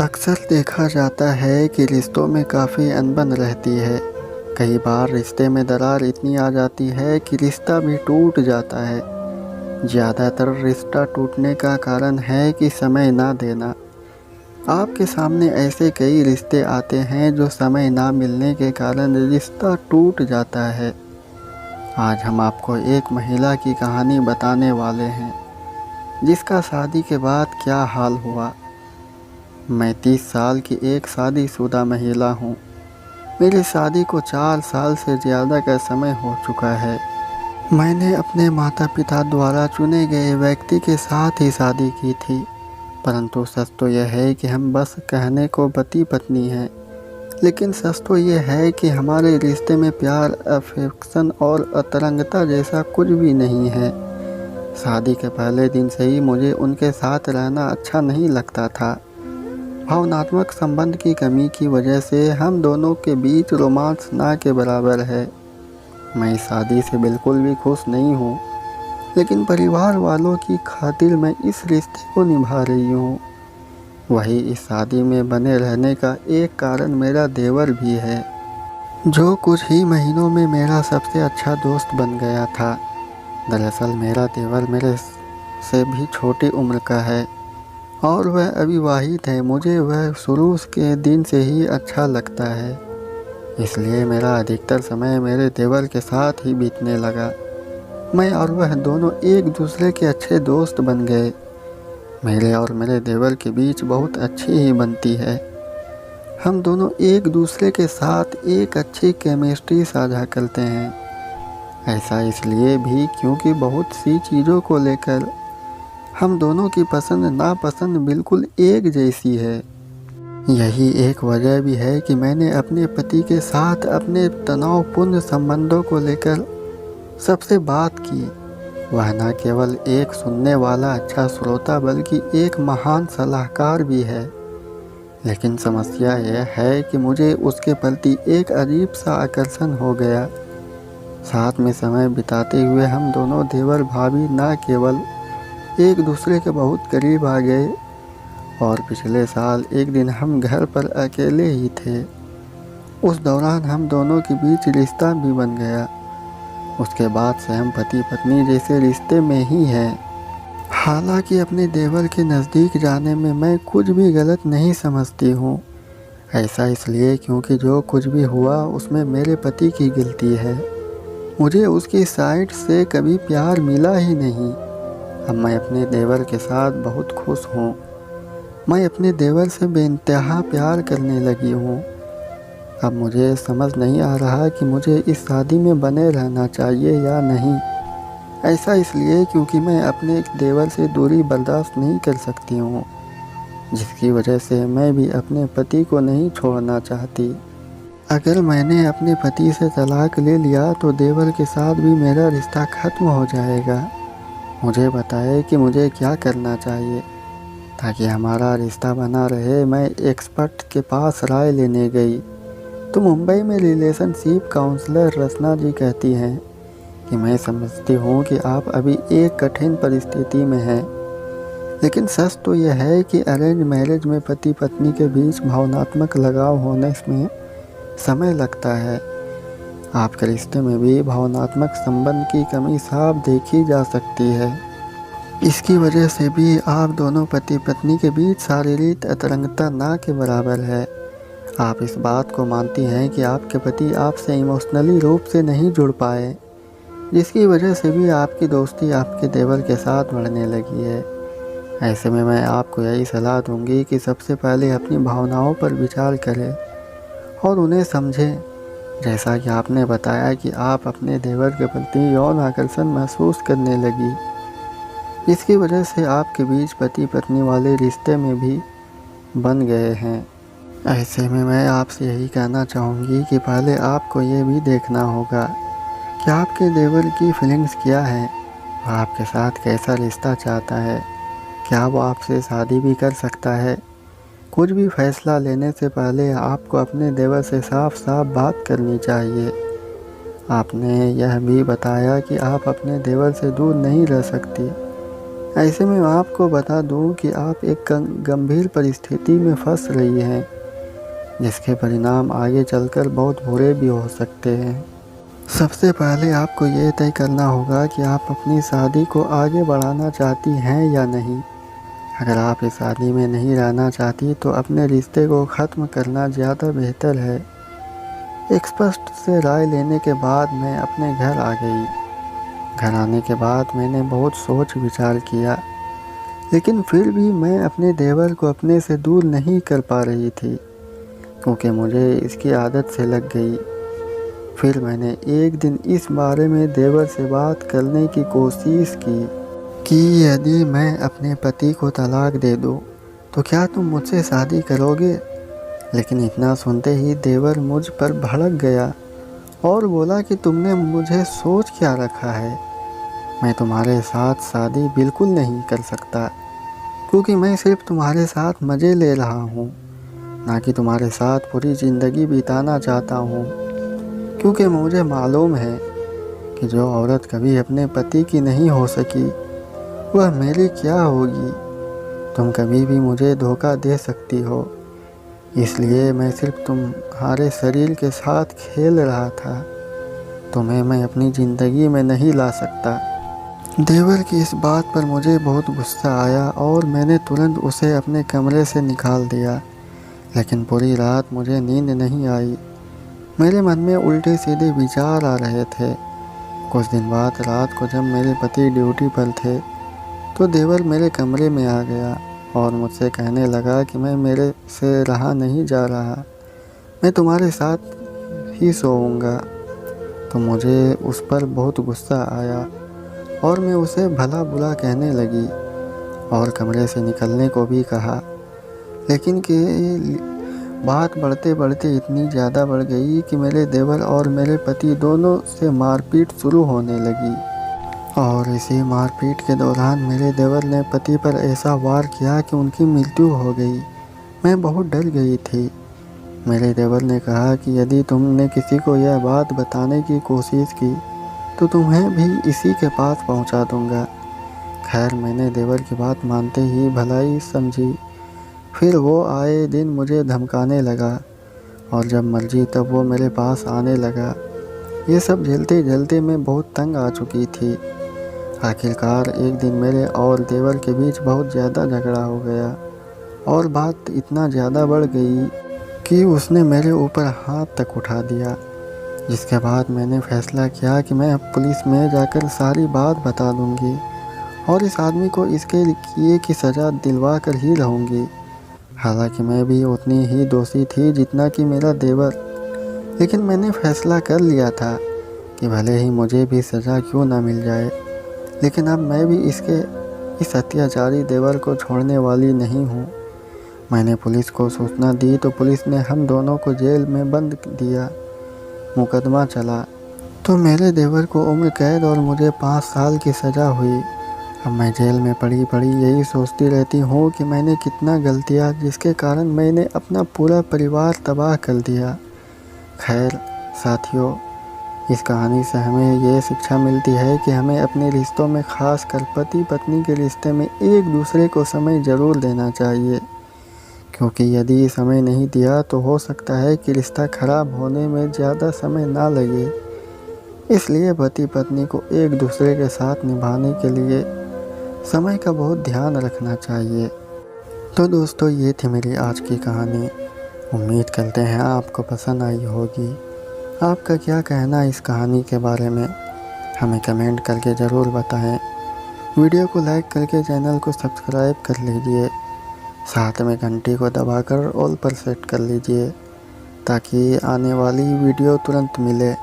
अक्सर देखा जाता है कि रिश्तों में काफ़ी अनबन रहती है। कई बार रिश्ते में दरार इतनी आ जाती है कि रिश्ता भी टूट जाता है। ज़्यादातर रिश्ता टूटने का कारण है कि समय ना देना। आपके सामने ऐसे कई रिश्ते आते हैं जो समय ना मिलने के कारण रिश्ता टूट जाता है। आज हम आपको एक महिला की कहानी बताने वाले हैं, जिसका शादी के बाद क्या हाल हुआ। मैं 30 साल की एक शादीशुदा महिला हूँ। मेरी शादी को 4 साल से ज़्यादा का समय हो चुका है। मैंने अपने माता पिता द्वारा चुने गए व्यक्ति के साथ ही शादी की थी, परंतु सच तो यह है कि हम बस कहने को पति पत्नी हैं, लेकिन सच तो यह है कि हमारे रिश्ते में प्यार, अफेक्शन और अंतरंगता जैसा कुछ भी नहीं है। शादी के पहले दिन से ही मुझे उनके साथ रहना अच्छा नहीं लगता था। भावनात्मक संबंध की कमी की वजह से हम दोनों के बीच रोमांस ना के बराबर है। मैं इस शादी से बिल्कुल भी खुश नहीं हूँ, लेकिन परिवार वालों की खातिर मैं इस रिश्ते को निभा रही हूँ। वही इस शादी में बने रहने का एक कारण मेरा देवर भी है, जो कुछ ही महीनों में मेरा सबसे अच्छा दोस्त बन गया था। दरअसल मेरा देवर मेरे से भी छोटी उम्र का है और वह अविवाहित है। मुझे वह शुरू के दिन से ही अच्छा लगता है, इसलिए मेरा अधिकतर समय मेरे देवर के साथ ही बीतने लगा। मैं और वह दोनों एक दूसरे के अच्छे दोस्त बन गए। मेरे और मेरे देवर के बीच बहुत अच्छी ही बनती है। हम दोनों एक दूसरे के साथ एक अच्छी केमिस्ट्री साझा करते हैं। ऐसा इसलिए भी क्योंकि बहुत सी चीज़ों को लेकर हम दोनों की पसंद नापसंद बिल्कुल एक जैसी है। यही एक वजह भी है कि मैंने अपने पति के साथ अपने तनावपूर्ण संबंधों को लेकर सबसे बात की। वह न केवल एक सुनने वाला अच्छा श्रोता बल्कि एक महान सलाहकार भी है। लेकिन समस्या यह है कि मुझे उसके प्रति एक अजीब सा आकर्षण हो गया। साथ में समय बिताते हुए हम दोनों देवर भाभी न केवल एक दूसरे के बहुत करीब आ गए, और पिछले साल एक दिन हम घर पर अकेले ही थे। उस दौरान हम दोनों के बीच रिश्ता भी बन गया। उसके बाद से हम पति पत्नी जैसे रिश्ते में ही हैं। हालांकि अपने देवर के नज़दीक जाने में मैं कुछ भी गलत नहीं समझती हूँ। ऐसा इसलिए क्योंकि जो कुछ भी हुआ उसमें मेरे पति की गलती है। मुझे उसकी साइड से कभी प्यार मिला ही नहीं। अब मैं अपने देवर के साथ बहुत खुश हूँ। मैं अपने देवर से बेइंतहा प्यार करने लगी हूँ। अब मुझे समझ नहीं आ रहा कि मुझे इस शादी में बने रहना चाहिए या नहीं। ऐसा इसलिए क्योंकि मैं अपने देवर से दूरी बर्दाश्त नहीं कर सकती हूँ, जिसकी वजह से मैं भी अपने पति को नहीं छोड़ना चाहती। अगर मैंने अपने पति से तलाक ले लिया तो देवर के साथ भी मेरा रिश्ता ख़त्म हो जाएगा। मुझे बताए कि मुझे क्या करना चाहिए ताकि हमारा रिश्ता बना रहे। मैं एक्सपर्ट के पास राय लेने गई तो मुंबई में रिलेशनशिप काउंसलर रचना जी कहती हैं कि मैं समझती हूँ कि आप अभी एक कठिन परिस्थिति में हैं, लेकिन सच तो यह है कि अरेंज मैरिज में पति पत्नी के बीच भावनात्मक लगाव होने में समय लगता है। आपके रिश्ते में भी भावनात्मक संबंध की कमी साफ देखी जा सकती है। इसकी वजह से भी आप दोनों पति पत्नी के बीच शारीरिक अंतरंगता ना के बराबर है। आप इस बात को मानती हैं कि आपके पति आपसे इमोशनली रूप से नहीं जुड़ पाए, जिसकी वजह से भी आपकी दोस्ती आपके देवर के साथ बढ़ने लगी है। ऐसे में मैं आपको यही सलाह दूंगी कि सबसे पहले अपनी भावनाओं पर विचार करें और उन्हें समझें। जैसा कि आपने बताया कि आप अपने देवर के प्रति यौन आकर्षण महसूस करने लगी, इसकी वजह से आपके बीच पति पत्नी वाले रिश्ते में भी बन गए हैं। ऐसे में मैं आपसे यही कहना चाहूँगी कि पहले आपको ये भी देखना होगा कि आपके देवर की फीलिंग्स क्या है, वह आपके साथ कैसा रिश्ता चाहता है, क्या वो आपसे शादी भी कर सकता है। कुछ भी फैसला लेने से पहले आपको अपने देवर से साफ साफ बात करनी चाहिए। आपने यह भी बताया कि आप अपने देवर से दूर नहीं रह सकती, ऐसे में आपको बता दूं कि आप एक गंभीर परिस्थिति में फंस रही हैं, जिसके परिणाम आगे चलकर बहुत बुरे भी हो सकते हैं। सबसे पहले आपको ये तय करना होगा कि आप अपनी शादी को आगे बढ़ाना चाहती हैं या नहीं। अगर आप इस शादी में नहीं रहना चाहती तो अपने रिश्ते को ख़त्म करना ज़्यादा बेहतर है। एक स्पष्ट से राय लेने के बाद मैं अपने घर आ गई। घर आने के बाद मैंने बहुत सोच विचार किया, लेकिन फिर भी मैं अपने देवर को अपने से दूर नहीं कर पा रही थी, क्योंकि मुझे इसकी आदत से लग गई। फिर मैंने एक दिन इस बारे में देवर से बात करने की कोशिश की कि यदि मैं अपने पति को तलाक दे दूं, तो क्या तुम मुझसे शादी करोगे? लेकिन इतना सुनते ही देवर मुझ पर भड़क गया और बोला कि तुमने मुझे सोच क्या रखा है। मैं तुम्हारे साथ शादी बिल्कुल नहीं कर सकता, क्योंकि मैं सिर्फ तुम्हारे साथ मज़े ले रहा हूँ, ना कि तुम्हारे साथ पूरी ज़िंदगी बिताना चाहता हूँ। क्योंकि मुझे मालूम है कि जो औरत कभी अपने पति की नहीं हो सकी, वह मेरी क्या होगी। तुम कभी भी मुझे धोखा दे सकती हो, इसलिए मैं सिर्फ तुम्हारे शरीर के साथ खेल रहा था। तुम्हें मैं अपनी ज़िंदगी में नहीं ला सकता। देवर की इस बात पर मुझे बहुत गुस्सा आया और मैंने तुरंत उसे अपने कमरे से निकाल दिया। लेकिन पूरी रात मुझे नींद नहीं आई। मेरे मन में उल्टे सीधे विचार आ रहे थे। कुछ दिन बाद रात को जब मेरे पति ड्यूटी पर थे, तो देवर मेरे कमरे में आ गया और मुझसे कहने लगा कि मैं मेरे से रहा नहीं जा रहा, मैं तुम्हारे साथ ही सोऊंगा। तो मुझे उस पर बहुत गुस्सा आया और मैं उसे भला बुरा कहने लगी और कमरे से निकलने को भी कहा। लेकिन कि बात बढ़ते बढ़ते इतनी ज़्यादा बढ़ गई कि मेरे देवर और मेरे पति दोनों से मारपीट शुरू होने लगी। और इसी मारपीट के दौरान मेरे देवर ने पति पर ऐसा वार किया कि उनकी मृत्यु हो गई। मैं बहुत डर गई थी। मेरे देवर ने कहा कि यदि तुमने किसी को यह बात बताने की कोशिश की तो तुम्हें भी इसी के पास पहुंचा दूंगा। खैर, मैंने देवर की बात मानते ही भलाई समझी। फिर वो आए दिन मुझे धमकाने लगा और जब मर्जी तब वो मेरे पास आने लगा। ये सब झेलते झेलते मैं बहुत तंग आ चुकी थी। आखिरकार एक दिन मेरे और देवर के बीच बहुत ज़्यादा झगड़ा हो गया और बात इतना ज़्यादा बढ़ गई कि उसने मेरे ऊपर हाथ तक उठा दिया। जिसके बाद मैंने फैसला किया कि मैं अब पुलिस में जाकर सारी बात बता दूंगी और इस आदमी को इसके किए की सज़ा दिलवा कर ही रहूँगी। हालांकि मैं भी उतनी ही दोषी थी जितना कि मेरा देवर, लेकिन मैंने फैसला कर लिया था कि भले ही मुझे भी सज़ा क्यों ना मिल जाए, लेकिन अब मैं भी इस अत्याचारी देवर को छोड़ने वाली नहीं हूँ। मैंने पुलिस को सूचना दी तो पुलिस ने हम दोनों को जेल में बंद दिया। मुकदमा चला तो मेरे देवर को उम्र कैद और मुझे 5 साल की सज़ा हुई। अब मैं जेल में पड़ी पड़ी यही सोचती रहती हूँ कि मैंने कितना गलतियाँ जिसके कारण मैंने अपना पूरा परिवार तबाह कर दिया। खैर साथियों, इस कहानी से हमें ये शिक्षा मिलती है कि हमें अपने रिश्तों में, खासकर पति पत्नी के रिश्ते में, एक दूसरे को समय ज़रूर देना चाहिए, क्योंकि यदि समय नहीं दिया तो हो सकता है कि रिश्ता खराब होने में ज़्यादा समय ना लगे। इसलिए पति पत्नी को एक दूसरे के साथ निभाने के लिए समय का बहुत ध्यान रखना चाहिए। तो दोस्तों, ये थी मेरी आज की कहानी। उम्मीद करते हैं आपको पसंद आई होगी। आपका क्या कहना इस कहानी के बारे में, हमें कमेंट करके ज़रूर बताएं। वीडियो को लाइक करके चैनल को सब्सक्राइब कर लीजिए। साथ में घंटी को दबाकर ऑल पर सेट कर लीजिए ताकि आने वाली वीडियो तुरंत मिले।